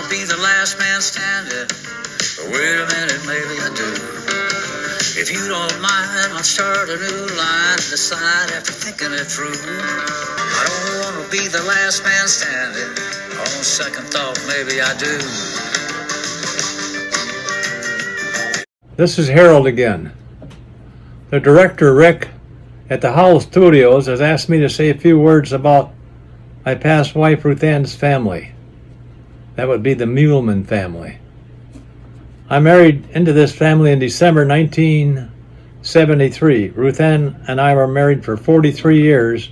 be the last man standing, but wait a minute, maybe I do. If you don't mind, I'll start a new line and decide after thinking it through. I don't want to be the last man standing. On second thought, maybe I do. This is Harold again. The director, Rick, at the Howell Studios has asked me to say a few words about my past wife, Ruth Ann's family. That would be the Meulman family. I married into this family in December 1973. Ruth Ann and I were married for 43 years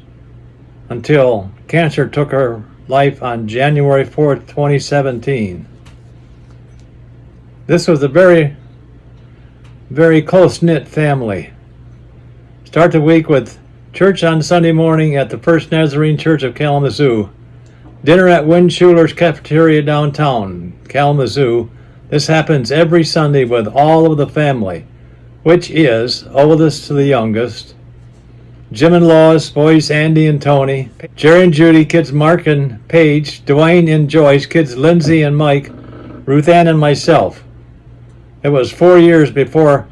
until cancer took her life on January 4th, 2017. This was a very close-knit family. Start the week with church on Sunday morning at the First Nazarene Church of Kalamazoo. Dinner at Windschuler's Cafeteria downtown, Kalamazoo. This happens every Sunday with all of the family, which is oldest to the youngest. Jim and Lois, boys Andy and Tony, Jerry and Judy, kids Mark and Paige, Dwayne and Joyce, kids Lindsay and Mike, Ruth Ann and myself. It was 4 years before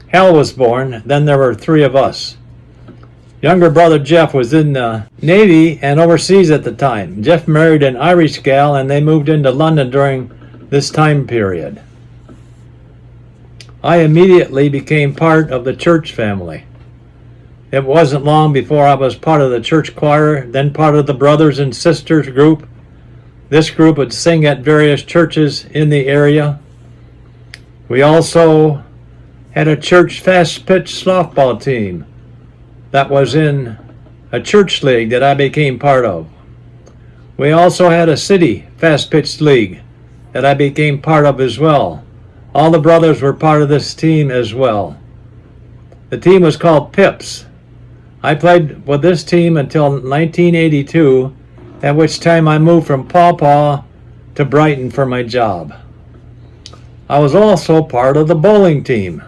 Hal was born, then there were 3 of us. Younger brother Jeff was in the Navy and overseas at the time. Jeff married an Irish gal and they moved into London during this time period. I immediately became part of the church family. It wasn't long before I was part of the church choir, then part of the brothers and sisters group. This group would sing at various churches in the area. We also had a church fast-pitch softball team that was in a church league that I became part of. We also had a city fast-pitch league that I became part of as well. All the brothers were part of this team as well. The team was called Pips. I played with this team until 1982, at which time I moved from Paw Paw to Brighton for my job. I was also part of the bowling team.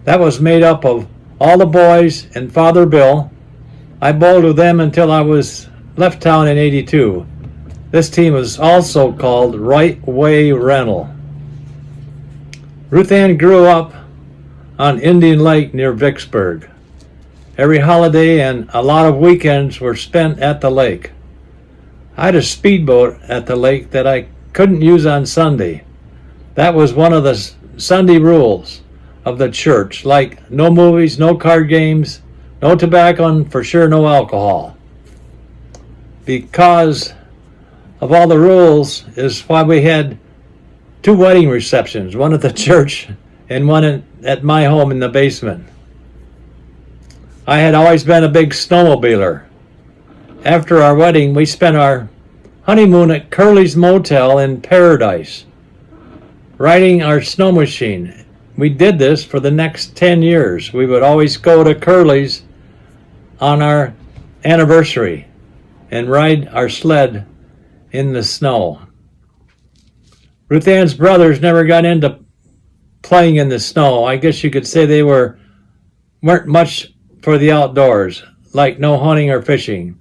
That was made up of all the boys and Father Bill. I bowled with them until I was left town in '82. This team was also called Right Way Rental. Ruth Ann grew up on Indian Lake near Vicksburg. Every holiday and a lot of weekends were spent at the lake. I had a speedboat at the lake that I couldn't use on Sunday. That was one of the Sunday rules of the church, like no movies, no card games, no tobacco, and for sure no alcohol. Because of all the rules is why we had 2 wedding receptions, one at the church and one at my home in the basement. I had always been a big snowmobiler. After our wedding, we spent our honeymoon at Curly's Motel in Paradise, riding our snow machine. We did this for the next 10 years. We would always go to Curly's on our anniversary and ride our sled in the snow. Ruth Ann's brothers never got into playing in the snow. I guess you could say they weren't much for the outdoors, like no hunting or fishing.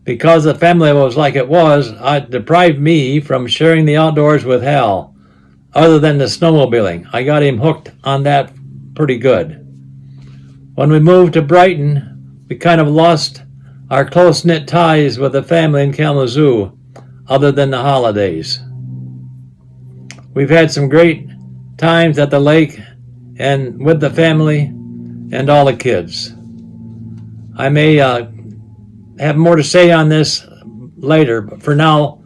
Because the family was like it was, it deprived me from sharing the outdoors with Hal, other than the snowmobiling. I got him hooked on that pretty good. When we moved to Brighton, we kind of lost our close-knit ties with the family in Kalamazoo, other than the holidays. We've had some great times at the lake and with the family and all the kids. I may have more to say on this later, but for now,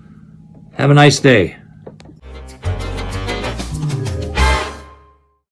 have a nice day.